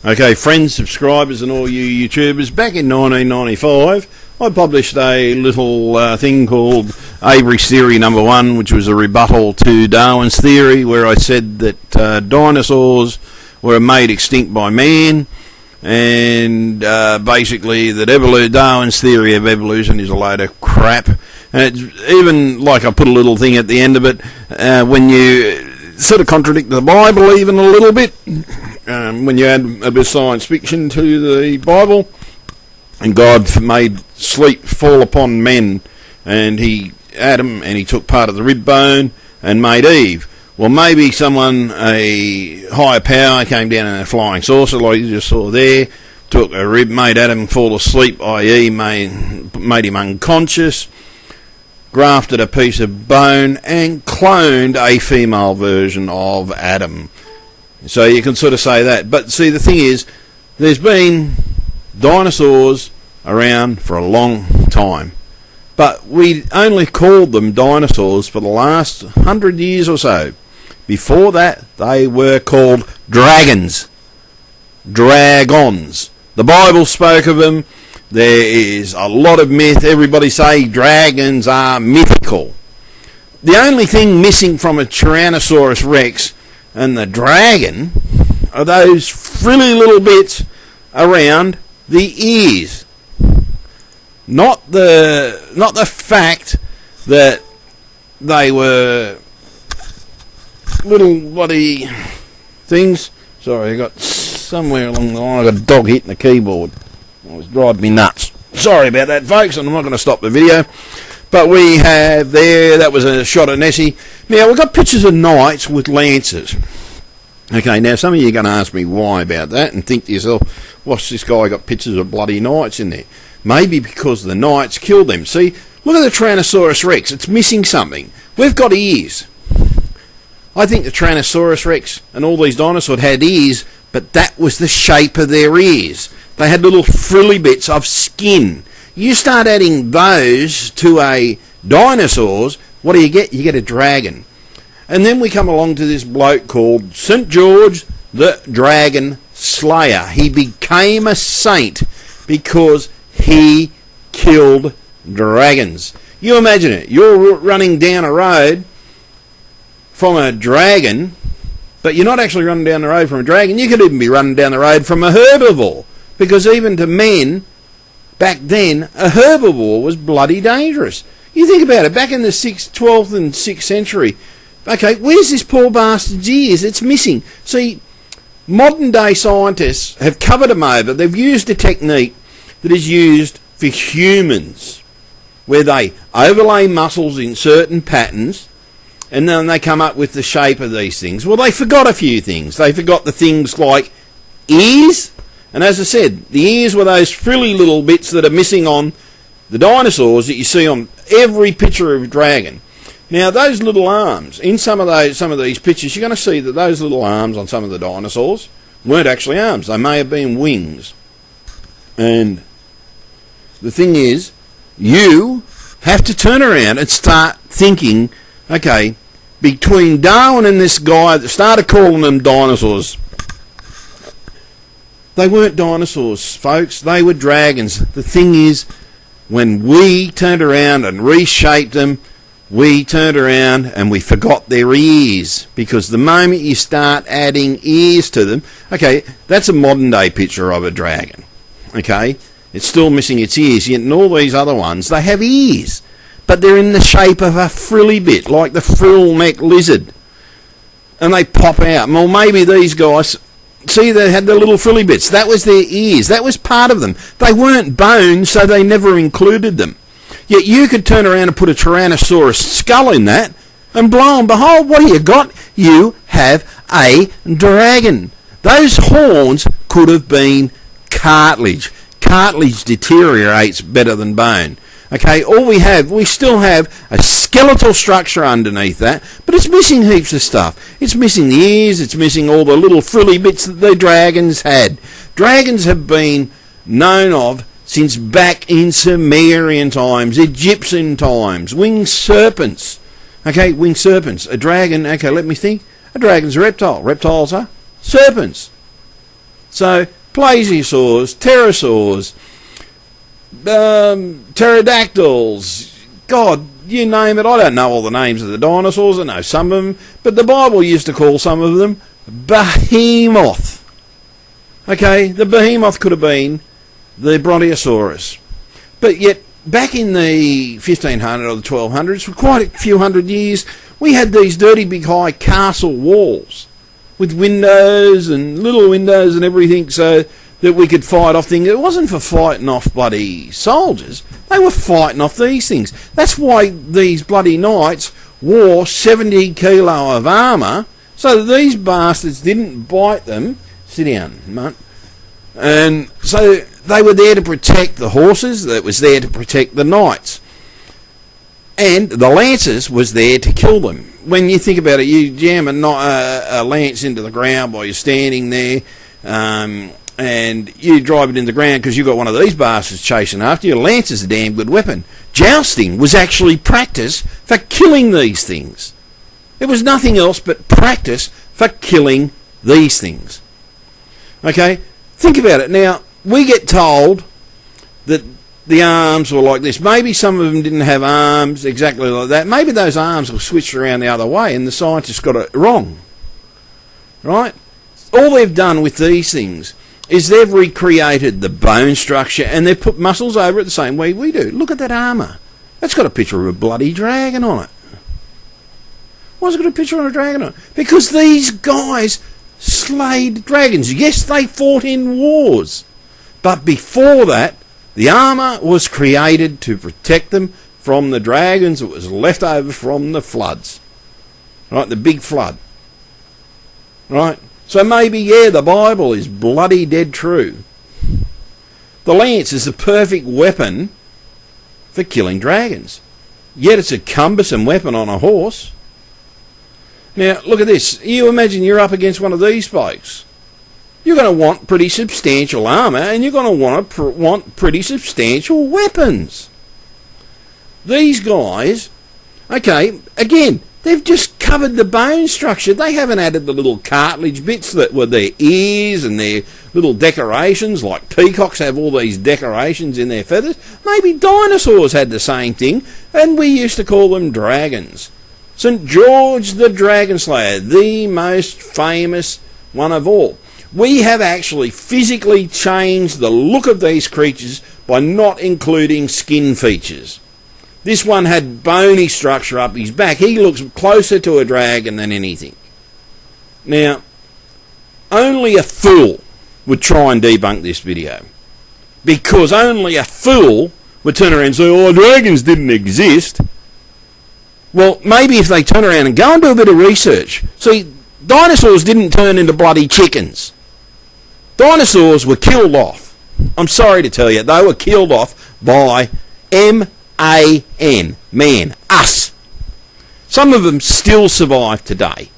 Okay, friends, subscribers and all you YouTubers, back in 1995 I published a little thing called Avery's Theory Number 1, which was a rebuttal to Darwin's theory, where I said that dinosaurs were made extinct by man, and basically that Darwin's theory of evolution is a load of crap. And it's even, like, I put a little thing at the end of it, when you sort of contradict the Bible even a little bit, when you add a bit of science fiction to the Bible, and God made sleep fall upon men, and he took part of the rib bone and made Eve. Well, maybe someone, a higher power, came down in a flying saucer like you just saw there, took a rib, made Adam fall asleep, i.e. made him unconscious, grafted a piece of bone and cloned a female version of Adam. So you can sort of say that. But see, the thing is, there's been dinosaurs around for a long time, but we only called them dinosaurs for the last 100 years or so. Before that, they were called dragons. Dragons. The Bible spoke of them. There is a lot of myth. Everybody say dragons are mythical. The only thing missing from a Tyrannosaurus Rex and the dragon are those frilly little bits around the ears. Not the fact that they were little bloody things. Sorry, I got somewhere along the line, I got a dog hitting the keyboard. It was driving me nuts. Sorry about that, folks, and I'm not going to stop the video. But we have there, that was a shot of Nessie. Now, we've got pictures of knights with lances. Okay, now some of you are going to ask me why about that and think to yourself, what's this guy got pictures of bloody knights in there? Maybe because the knights killed them. See, look at the Tyrannosaurus Rex. It's missing something. We've got ears. I think the Tyrannosaurus Rex and all these dinosaurs had ears, but that was the shape of their ears. They had little frilly bits of skin. You start adding those to a dinosaurs, what do you get? You get a dragon. And then we come along to this bloke called St. George the Dragon Slayer. He became a saint because he killed dragons. You imagine it. You're running down a road from a dragon, but you're not actually running down the road from a dragon. You could even be running down the road from a herbivore, because even to men back then, a herbivore was bloody dangerous. You think about it, back in the 12th and 6th century, okay, where's this poor bastard's ears? It's missing. See, modern day scientists have covered them over. They've used a technique that is used for humans, where they overlay muscles in certain patterns, and then they come up with the shape of these things. Well, they forgot a few things. They forgot the things like ears. And as I said, the ears were those frilly little bits that are missing on the dinosaurs that you see on every picture of a dragon. Now, those little arms, in some of these pictures, you're going to see that those little arms on some of the dinosaurs weren't actually arms. They may have been wings. And the thing is, you have to turn around and start thinking, okay, between Darwin and this guy that started calling them dinosaurs, they weren't dinosaurs, folks. They were dragons. The thing is, when we turned around and reshaped them, we turned around and we forgot their ears. Because the moment you start adding ears to them, okay, that's a modern day picture of a dragon. Okay, it's still missing its ears. Yet in all these other ones, they have ears, but they're in the shape of a frilly bit, like the frill-necked lizard, and they pop out. Well, maybe these guys, see, they had the little frilly bits. That was their ears. That was part of them. They weren't bones, so they never included them. Yet you could turn around and put a Tyrannosaurus skull in that, and lo and behold, what do you got? You have a dragon. Those horns could have been cartilage. Cartilage deteriorates better than bone. Okay, we still have a skeletal structure underneath that, but it's missing heaps of stuff. It's missing the ears, it's missing all the little frilly bits that the dragons had. Dragons have been known of since back in Sumerian times, Egyptian times, winged serpents. Okay, winged serpents. A dragon, okay, let me think. A dragon's a reptile. Reptiles are serpents. So plesiosaurs, pterosaurs, pterodactyls, God, you name it. I don't know all the names of the dinosaurs. I know some of them, but the Bible used to call some of them behemoth. Okay, the behemoth could have been the Brontosaurus. But yet, back in the 1500 or the 1200s, for quite a few hundred years, we had these dirty big high castle walls with windows and little windows and everything so that we could fight off things. It wasn't for fighting off bloody soldiers. They were fighting off these things. That's why these bloody knights wore 70 kilo of armour, so that these bastards didn't bite them. Sit down, mate. And so they were there to protect the horses, that was there to protect the knights. And the lancers was there to kill them. When you think about it, you jam a lance into the ground while you're standing there, and you drive it in the ground because you've got one of these bastards chasing after you. A lance is a damn good weapon. Jousting was actually practice for killing these things. It was nothing else but practice for killing these things. Okay, think about it. Now, we get told that the arms were like this. Maybe some of them didn't have arms exactly like that. Maybe those arms were switched around the other way and the scientists got it wrong. Right? All they've done with these things is they've recreated the bone structure and they've put muscles over it the same way we do. Look at that armour. That's got a picture of a bloody dragon on it. Why's it got a picture of a dragon on it? Because these guys slayed dragons. Yes, they fought in wars. But before that, the armour was created to protect them from the dragons that was left over from the floods. Right, the big flood. Right? So maybe, yeah, the Bible is bloody dead true. The lance is the perfect weapon for killing dragons. Yet it's a cumbersome weapon on a horse. Now, look at this. You imagine you're up against one of these blokes. You're going to want pretty substantial armour and you're going to want pretty substantial weapons. These guys, okay, again, they've just covered the bone structure. They haven't added the little cartilage bits that were their ears and their little decorations, like peacocks have all these decorations in their feathers. Maybe dinosaurs had the same thing, and we used to call them dragons. St. George the Dragon Slayer, the most famous one of all. We have actually physically changed the look of these creatures by not including skin features. This one had bony structure up his back. He looks closer to a dragon than anything. Now, only a fool would try and debunk this video, because only a fool would turn around and say, oh, dragons didn't exist. Well, maybe if they turn around and go and do a bit of research. See, dinosaurs didn't turn into bloody chickens. Dinosaurs were killed off. I'm sorry to tell you, they were killed off by M-A-N, man, us. Some of them still survive today.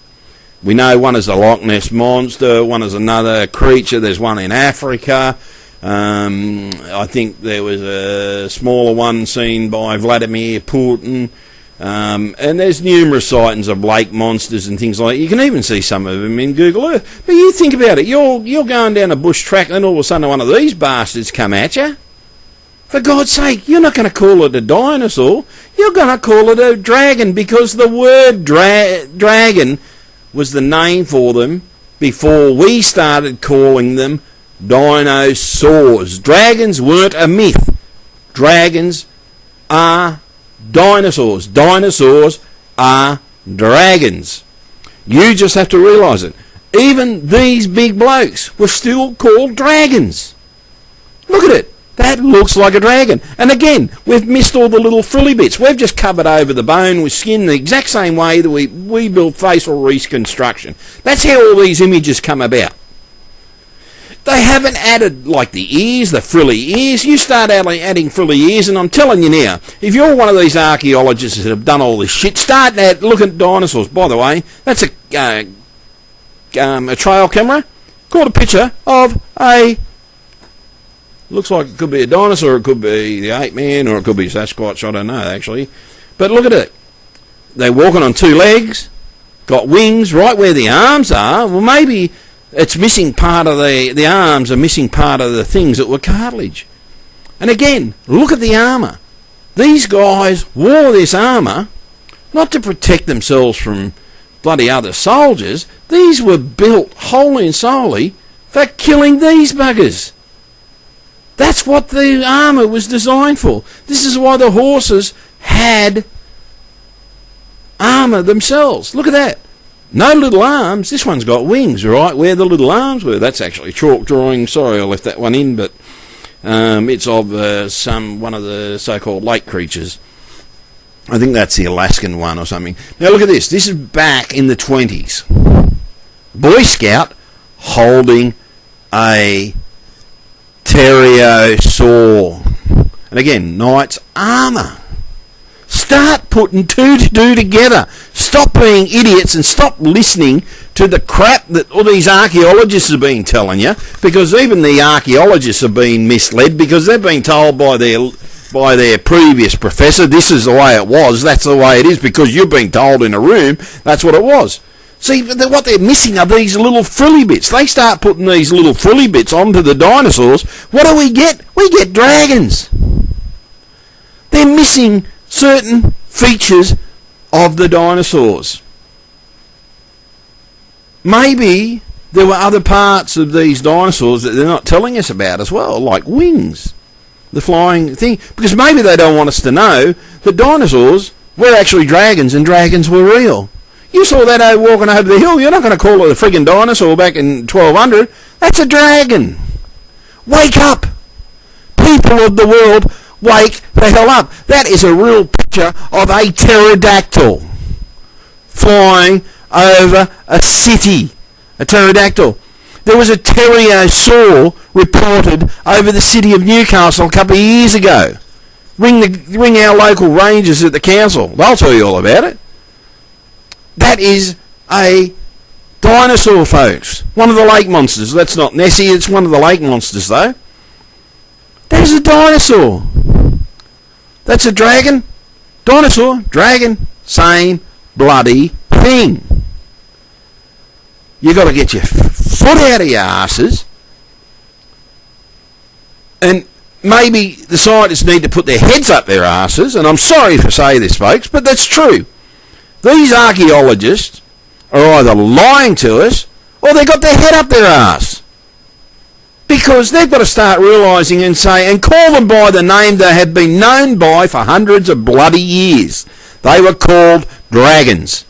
We know one is a Loch Ness monster, one is another creature, there's one in Africa. I think there was a smaller one seen by Vladimir Putin. And there's numerous sightings of lake monsters and things like that. You can even see some of them in Google Earth. But you think about it, you're going down a bush track and all of a sudden one of these bastards come at you. For God's sake, you're not going to call it a dinosaur. You're going to call it a dragon, because the word dragon was the name for them before we started calling them dinosaurs. Dragons weren't a myth. Dragons are dinosaurs. Dinosaurs are dragons. You just have to realise it. Even these big blokes were still called dragons. Look at it. That looks like a dragon. And again, we've missed all the little frilly bits. We've just covered over the bone with skin the exact same way that we build facial reconstruction. That's how all these images come about. They haven't added, like the ears, the frilly ears. You start adding frilly ears, and I'm telling you now, if you're one of these archaeologists that have done all this shit, start looking at dinosaurs. By the way, that's a trail camera. Caught a picture of a... Looks like it could be a dinosaur, it could be the ape man, or it could be Sasquatch, I don't know actually. But look at it. They're walking on two legs, got wings right where the arms are. Well, maybe It's missing part of the arms are missing part of the things that were cartilage. And again, look at the armour. These guys wore this armour not to protect themselves from bloody other soldiers. These were built wholly and solely for killing these buggers. That's what the armour was designed for. This is why the horses had armour themselves. Look at that. No little arms. This one's got wings, right? Where the little arms were. That's actually chalk drawing. Sorry, I left that one in, but it's of one of the so-called lake creatures. I think that's the Alaskan one or something. Now look at this. This is back in the 20s. Boy Scout holding a pterosaur. And again, knight's armour. Start putting two to two together. Stop being idiots and stop listening to the crap that all these archaeologists have been telling you, because even the archaeologists have been misled because they've been told by their previous professor, this is the way it was, that's the way it is, because you've been told in a room that's what it was. See, what they're missing are these little frilly bits. They start putting these little frilly bits onto the dinosaurs. What do we get? We get dragons. They're missing certain features of the dinosaurs. Maybe there were other parts of these dinosaurs that they're not telling us about as well, like wings, the flying thing, because maybe they don't want us to know that dinosaurs were actually dragons and dragons were real. You saw that walking over the hill, you're not going to call it a friggin' dinosaur back in 1200. That's a dragon. Wake up! People of the world, wake the hell up. That is a real picture of a pterodactyl flying over a city. A pterodactyl. There was a pterosaur reported over the city of Newcastle a couple of years ago. Ring our local rangers at the council. They'll tell you all about it. That is a dinosaur, folks. One of the lake monsters. That's not Nessie, it's one of the lake monsters, though. There's a dinosaur. That's a dragon. Dinosaur, dragon, same bloody thing. You got to get your foot out of your asses, and maybe the scientists need to put their heads up their asses, and I'm sorry to say this, folks, but that's true. These archaeologists are either lying to us or they've got their head up their ass. Because they've got to start realising and call them by the name they have been known by for hundreds of bloody years. They were called dragons.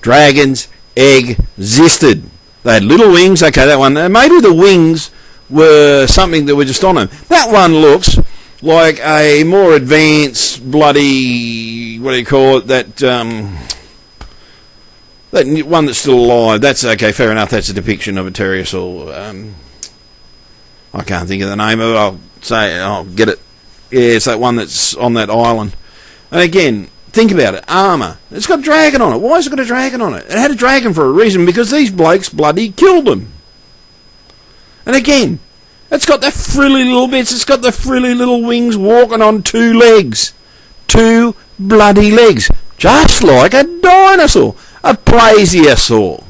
Dragons existed. They had little wings. Okay, that one. Maybe the wings were something that were just on them. That one looks like a more advanced bloody, what do you call it, that one that's still alive. That's okay, fair enough. That's a depiction of a pterosaur. I can't think of the name of it. I'll get it. Yeah, it's that one that's on that island. And again, think about it. Armour. It's got a dragon on it. Why has it got a dragon on it? It had a dragon for a reason, because these blokes bloody killed them. And again, it's got the frilly little bits. It's got the frilly little wings walking on two legs. Two bloody legs. Just like a dinosaur. A plesiosaur.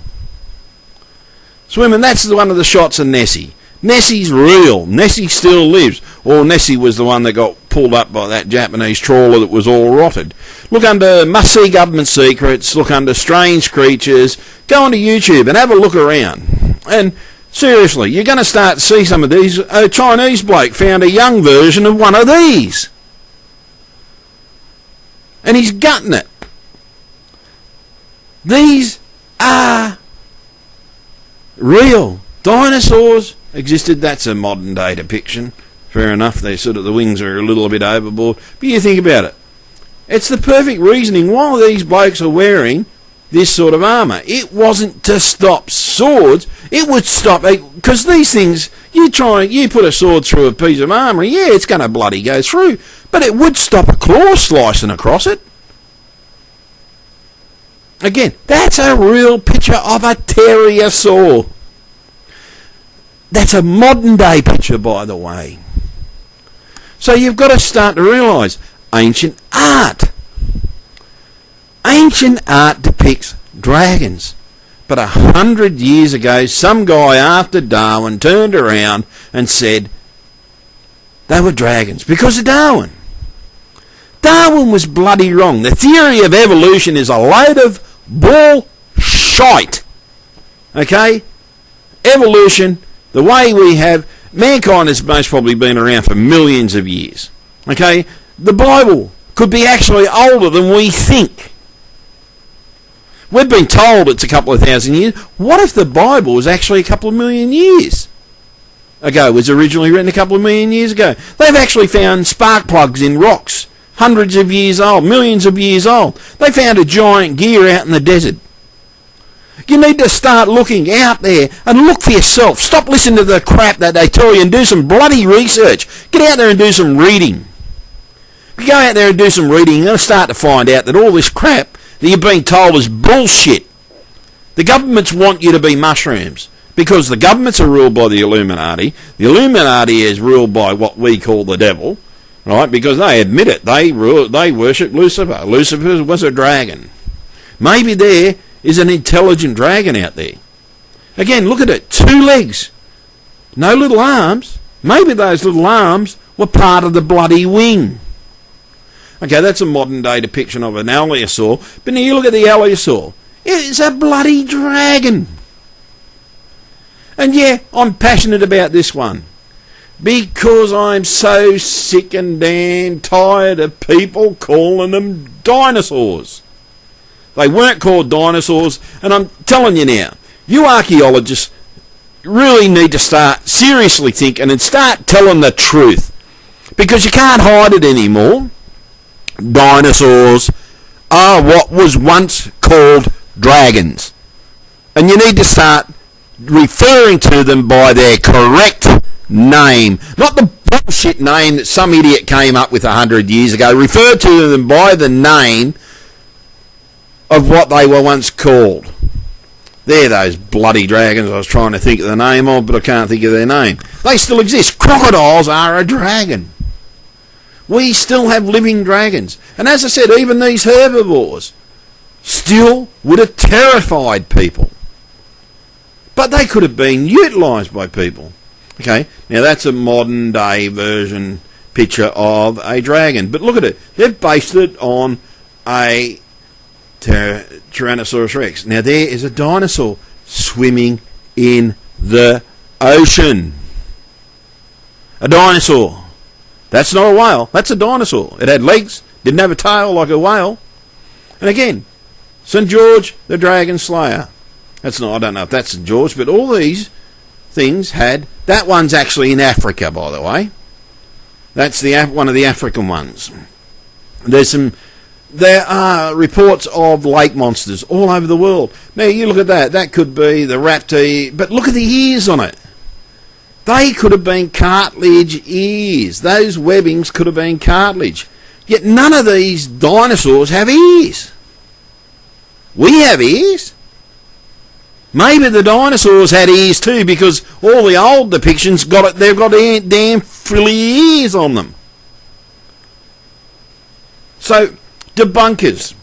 Swimming, that's one of the shots of Nessie. Nessie's real. Nessie still lives. Or Nessie was the one that got pulled up by that Japanese trawler that was all rotted. Look under must-see government secrets. Look under strange creatures. Go onto YouTube and have a look around. And seriously, you're going to start to see some of these. A Chinese bloke found a young version of one of these. And he's gutting it. These are real. Dinosaurs existed. That's a modern day depiction. Fair enough, they sort of, the wings are a little bit overboard. But you think about it. It's the perfect reasoning why these blokes are wearing this sort of armour. It wasn't to stop swords. It would stop, because these things, you put a sword through a piece of armour, yeah, it's going to bloody go through. But it would stop a claw slicing across it. Again, that's a real picture of a pterosaur. That's a modern day picture, by the way. So you've got to start to realise ancient art. Ancient art depicts dragons. But 100 years ago, some guy after Darwin turned around and said they were dragons because of Darwin. Darwin was bloody wrong. The theory of evolution is a load of bullshit. Okay? Evolution, the way we have, mankind has most probably been around for millions of years. Okay? The Bible could be actually older than we think. We've been told it's a couple of thousand years. What if the Bible was actually a couple of million years ago? It was originally written a couple of million years ago. They've actually found spark plugs in rocks, hundreds of years old, millions of years old. They found a giant gear out in the desert. You need to start looking out there and look for yourself. Stop listening to the crap that they tell you and do some bloody research. Get out there and do some reading. If you go out there and do some reading, you're going to start to find out that all this crap that you're being told is bullshit. The governments want you to be mushrooms because the governments are ruled by the Illuminati. The Illuminati is ruled by what we call the devil, right? Because they admit it. They worship Lucifer. Lucifer was a dragon. Maybe there is an intelligent dragon out there. Again, look at it. 2 legs. No little arms. Maybe those little arms were part of the bloody wing. Okay, that's a modern day depiction of an allosaur. But now you look at the allosaur. It's a bloody dragon. And yeah, I'm passionate about this one. Because I'm so sick and damn tired of people calling them dinosaurs. They weren't called dinosaurs. And I'm telling you now, you archaeologists really need to start seriously thinking and start telling the truth. Because you can't hide it anymore. Dinosaurs are what was once called dragons. And you need to start referring to them by their correct name. Not the bullshit name that some idiot came up with 100 years ago. Refer to them by the name of what they were once called. They're those bloody dragons I was trying to think of the name of, but I can't think of their name. They still exist. Crocodiles are a dragon. We still have living dragons. And as I said, even these herbivores still would have terrified people. But they could have been utilised by people. Okay, now that's a modern day version picture of a dragon. But look at it. They've based it on a Tyrannosaurus Rex. Now there is a dinosaur swimming in the ocean. A dinosaur. That's not a whale. That's a dinosaur. It had legs, didn't have a tail like a whale. And again, St. George the Dragon Slayer. That's not, I don't know if that's St. George, but all these things had, that one's actually in Africa, by the way. That's one of the African ones. There are reports of lake monsters all over the world. Now you look at that. That could be the raptor, but look at the ears on it. They could have been cartilage ears. Those webbings could have been cartilage. Yet none of these dinosaurs have ears. We have ears. Maybe the dinosaurs had ears too, because all the old depictions they've got damn frilly ears on them. So, debunkers,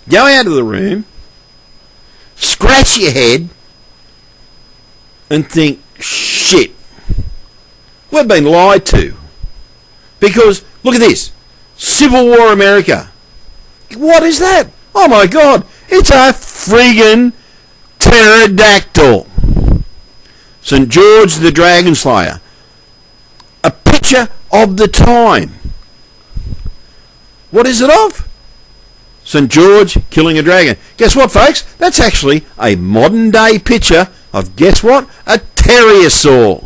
go out of the room, scratch your head, and think, shit, we've been lied to. Because, look at this, Civil War America. What is that? Oh my God, it's a friggin' pterodactyl. St. George the Dragon Slayer. A picture of the time. What is it of? St. George killing a dragon. Guess what, folks? That's actually a modern day picture of, guess what? A pterosaur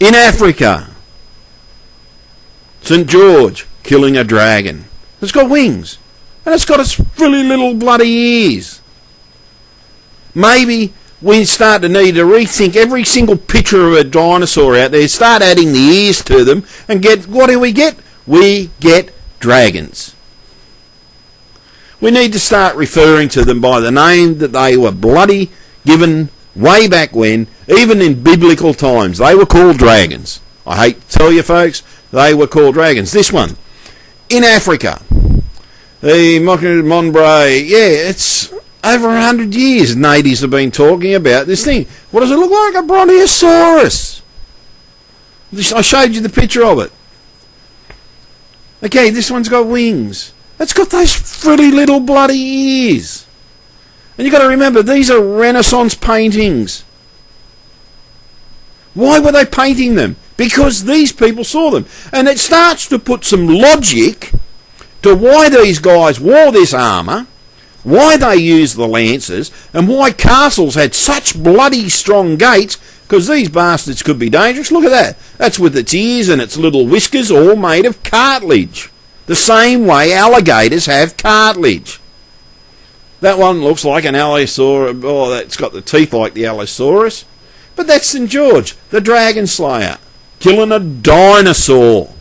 in Africa. St. George killing a dragon. It's got wings. And it's got its frilly little bloody ears. Maybe we start to need to rethink every single picture of a dinosaur out there, start adding the ears to them, and what do we get? We get dragons. We need to start referring to them by the name that they were bloody given way back when, even in biblical times. They were called dragons. I hate to tell you, folks, they were called dragons. This one, in Africa, the Monbray, yeah, it's over 100 years, natives have been talking about this thing. What does it look like? A brontosaurus. I showed you the picture of it. Okay, this one's got wings. It's got those frilly little bloody ears. And you've got to remember, these are Renaissance paintings. Why were they painting them? Because these people saw them. And it starts to put some logic to why these guys wore this armour, why they used the lances, and why castles had such bloody strong gates, because these bastards could be dangerous. Look at that. That's with its ears and its little whiskers all made of cartilage. The same way alligators have cartilage. That one looks like an allosaurus. Oh, it's got the teeth like the allosaurus. But that's St. George, the dragon slayer, killing a dinosaur.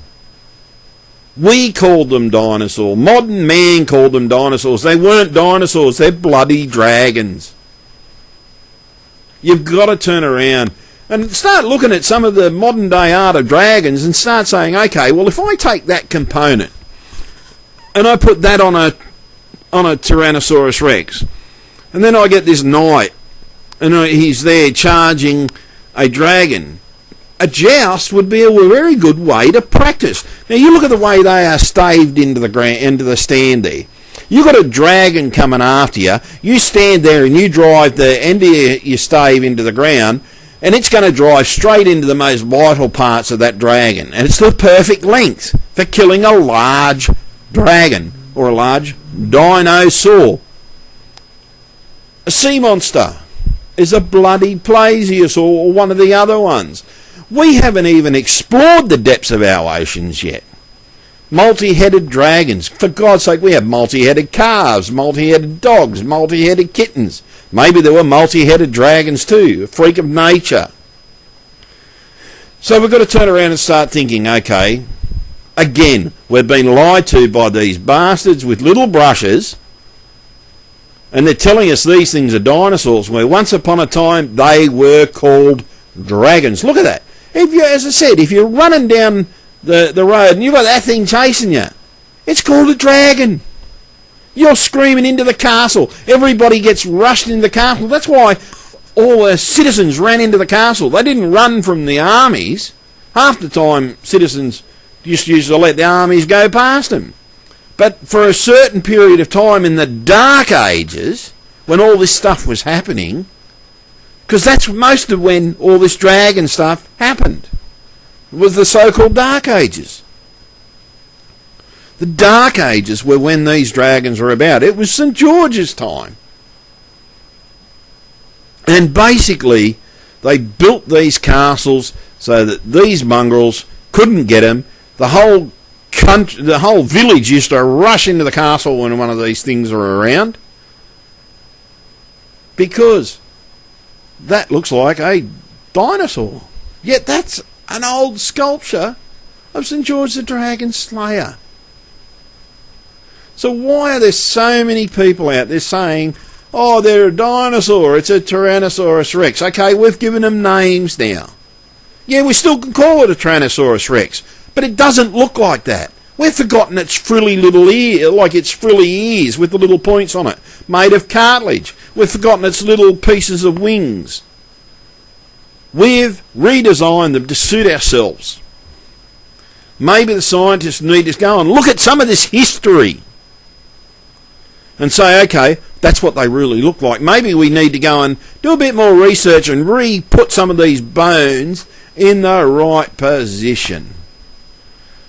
We called them dinosaurs. Modern man called them dinosaurs. They weren't dinosaurs. They're bloody dragons. You've got to turn around and start looking at some of the modern day art of dragons and start saying, okay, well, if I take that component and I put that on a Tyrannosaurus Rex, and then I get this knight and he's there charging a dragon, a joust would be a very good way to practice. Now you look at the way they are staved into the stand there. You've got a dragon coming after you. You stand there and you drive the end of your stave into the ground, and it's going to drive straight into the most vital parts of that dragon. And it's the perfect length for killing a large dragon or a large dinosaur. A sea monster is a bloody plesiosaur or one of the other ones. We haven't even explored the depths of our oceans yet. Multi-headed dragons. For God's sake, we have multi-headed calves, multi-headed dogs, multi-headed kittens. Maybe there were multi-headed dragons too, a freak of nature. So we've got to turn around and start thinking, okay, again, we've been lied to by these bastards with little brushes, and they're telling us these things are dinosaurs, where once upon a time they were called dragons. Look at that. As I said, if you're running down the road and you've got that thing chasing you, it's called a dragon. You're screaming into the castle. Everybody gets rushed into the castle. That's why all the citizens ran into the castle. They didn't run from the armies. Half the time citizens just used to let the armies go past them. But for a certain period of time in the Dark Ages, when all this stuff was happening, because that's most of when all this dragon stuff happened, was the so-called Dark Ages. The Dark Ages were when these dragons were about. It was St. George's time. And basically, they built these castles so that these mongrels couldn't get them. The whole country, the whole village used to rush into the castle when one of these things were around, because that looks like a dinosaur. Yet that's an old sculpture of St. George the Dragon Slayer. So why are there so many people out there saying, oh, they're a dinosaur, it's a Tyrannosaurus Rex? Okay, we've given them names now. Yeah, we still can call it a Tyrannosaurus Rex, but it doesn't look like that. We've forgotten its frilly little ear, like its frilly ears with the little points on it, made of cartilage. We've forgotten its little pieces of wings. We've redesigned them to suit ourselves. Maybe the scientists need to go and look at some of this history and say, okay, that's what they really look like. Maybe we need to go and do a bit more research and re-put some of these bones in the right position.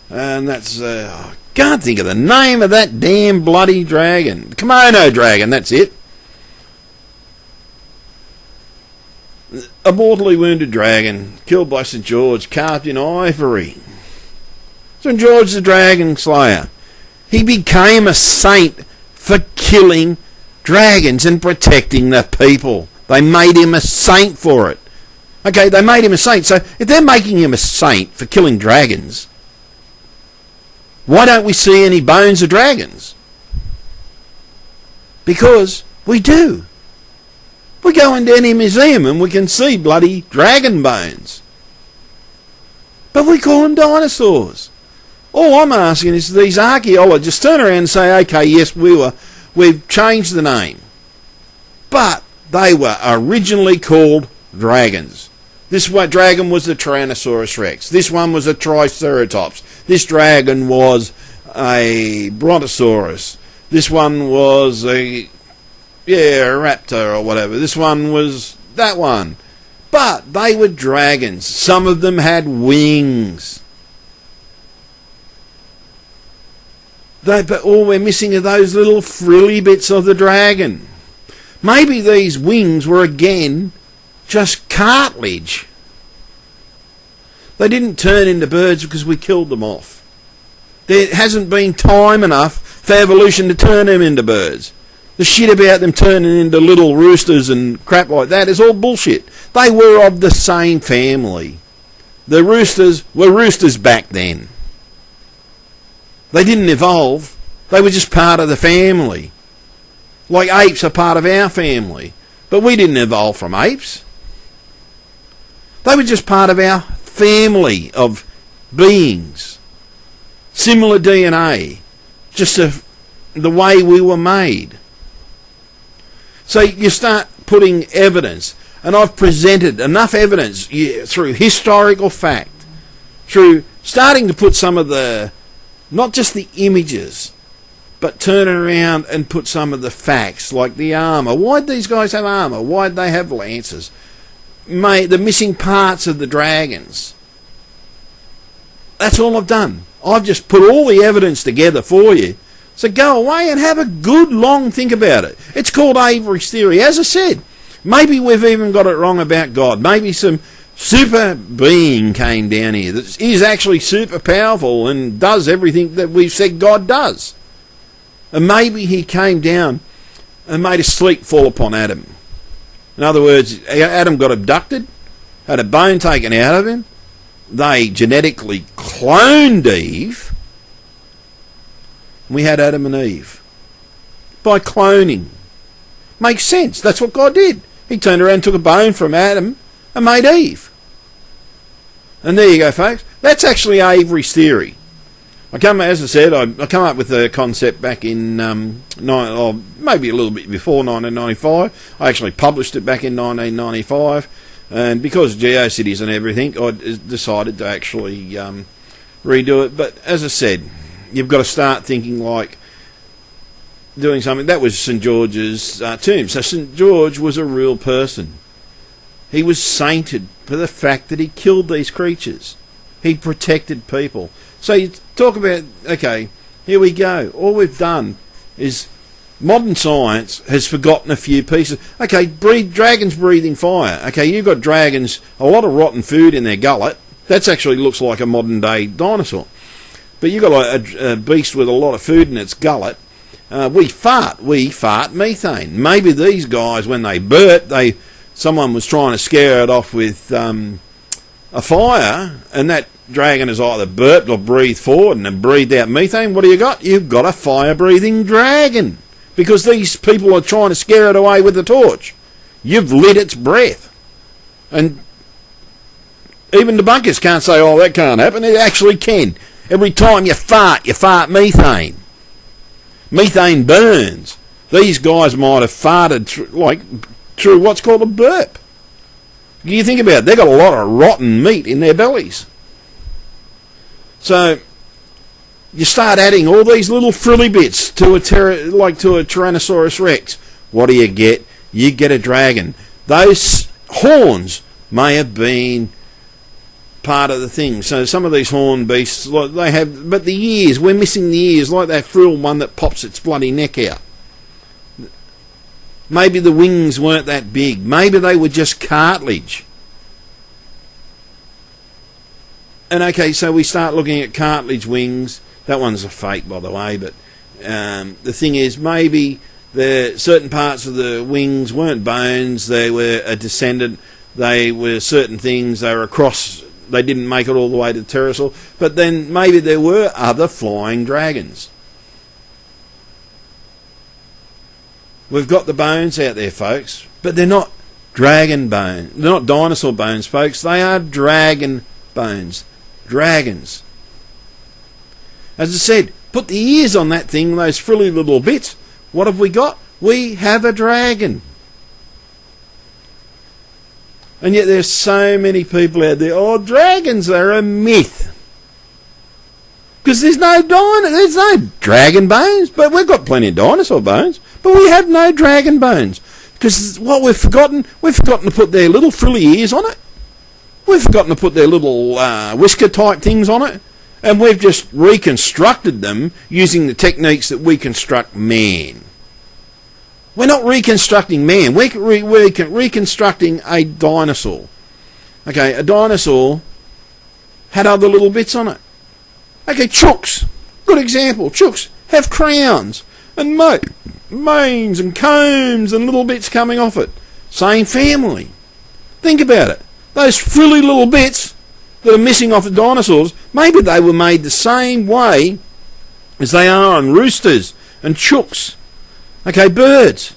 And that's, I can't think of the name of that damn bloody dragon. Kimono dragon, that's it. A mortally wounded dragon, killed by St. George, carved in ivory. St. George the Dragon Slayer. He became a saint for killing dragons and protecting the people. They made him a saint for it. Okay, they made him a saint. So if they're making him a saint for killing dragons, why don't we see any bones of dragons? Because we do. We go into any museum and we can see bloody dragon bones. But we call them dinosaurs. All I'm asking is these archaeologists turn around and say, okay, yes, we've changed the name. but they were originally called dragons. This dragon was the Tyrannosaurus Rex. This one was a Triceratops. This dragon was a Brontosaurus. This one was a raptor or whatever. This one was that one. But they were dragons. Some of them had wings. But all we're missing are those little frilly bits of the dragon. Maybe these wings were again just cartilage. They didn't turn into birds because we killed them off. There hasn't been time enough for evolution to turn them into birds. The shit about them turning into little roosters and crap like that is all bullshit. They were of the same family. The roosters were roosters back then. They didn't evolve. They were just part of the family. Like apes are part of our family. But we didn't evolve from apes. They were just part of our family of beings. Similar DNA. Just the way we were made. So you start putting evidence. And I've presented enough evidence through historical fact. Through starting to put some of the, not just the images, but turn around and put some of the facts, like the armour. Why'd these guys have armour? Why'd they have lances? The missing parts of the dragons. That's all I've done. I've just put all the evidence together for you. So go away and have a good long think about it. It's called Avery's theory. As I said, maybe we've even got it wrong about God. Maybe some super being came down here that is actually super powerful and does everything that we've said God does. And maybe he came down and made a sleep fall upon Adam. In other words, Adam got abducted, had a bone taken out of him. They genetically cloned Eve. We had Adam and Eve. By cloning. Makes sense. That's what God did. He turned around and took a bone from Adam and made Eve. And there you go, folks. That's actually Avery's theory. As I said, I come up with the concept back in, maybe a little bit before 1995. I actually published it back in 1995. And because GeoCities and everything, I decided to actually redo it. But as I said, you've got to start thinking like doing something. That was St. George's tomb. So St. George was a real person. He was sainted for the fact that he killed these creatures. He protected people. So you talk about, okay, here we go. All we've done is modern science has forgotten a few pieces. Okay, dragons breathing fire. Okay, you've got dragons, a lot of rotten food in their gullet. That actually looks like a modern day dinosaur. But you've got a beast with a lot of food in its gullet. We fart methane. Maybe these guys, when they burp, someone was trying to scare it off with a fire, and that dragon has either burped or breathed forward and then breathed out methane. What do you got? You've got a fire-breathing dragon. Because these people are trying to scare it away with a torch. You've lit its breath. And even debunkers can't say, oh, that can't happen. It actually can. Every time you fart methane. Methane burns. These guys might have farted through what's called a burp. You think about it, they've got a lot of rotten meat in their bellies. So you start adding all these little frilly bits to a Tyrannosaurus Rex. What do you get? You get a dragon. Those horns may have been part of the thing. So some of these horn beasts, they have, but the ears, we're missing the ears, like that frill one that pops its bloody neck out. Maybe the wings weren't that big. Maybe they were just cartilage. And okay, so we start looking at cartilage wings. That one's a fake, by the way, but the thing is, maybe certain parts of the wings weren't bones. They were a descendant. They were certain things. They were across. They didn't make it all the way to the pterosaur. But then maybe there were other flying dragons. We've got the bones out there, folks, but they're not dragon bones. They're not dinosaur bones, folks. They are dragon bones. Dragons. As I said, put the ears on that thing, those frilly little bits. What have we got? We have a dragon. And yet there's so many people out there, oh, dragons are a myth. Because there's no dragon bones, but we've got plenty of dinosaur bones, but we have no dragon bones. Because what we've forgotten to put their little frilly ears on it. We've forgotten to put their little whisker type things on it. And we've just reconstructed them using the techniques that we construct man. We're not reconstructing man. We're reconstructing a dinosaur. Okay, a dinosaur had other little bits on it. Okay, chooks. Good example. Chooks have crowns and manes and combs and little bits coming off it. Same family. Think about it. Those frilly little bits that are missing off the dinosaurs, maybe they were made the same way as they are on roosters and chooks. Okay, birds.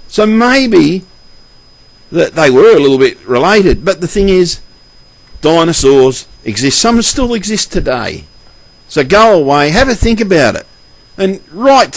So maybe that they were a little bit related, but the thing is, dinosaurs exist. Some still exist today. So go away, have a think about it, and write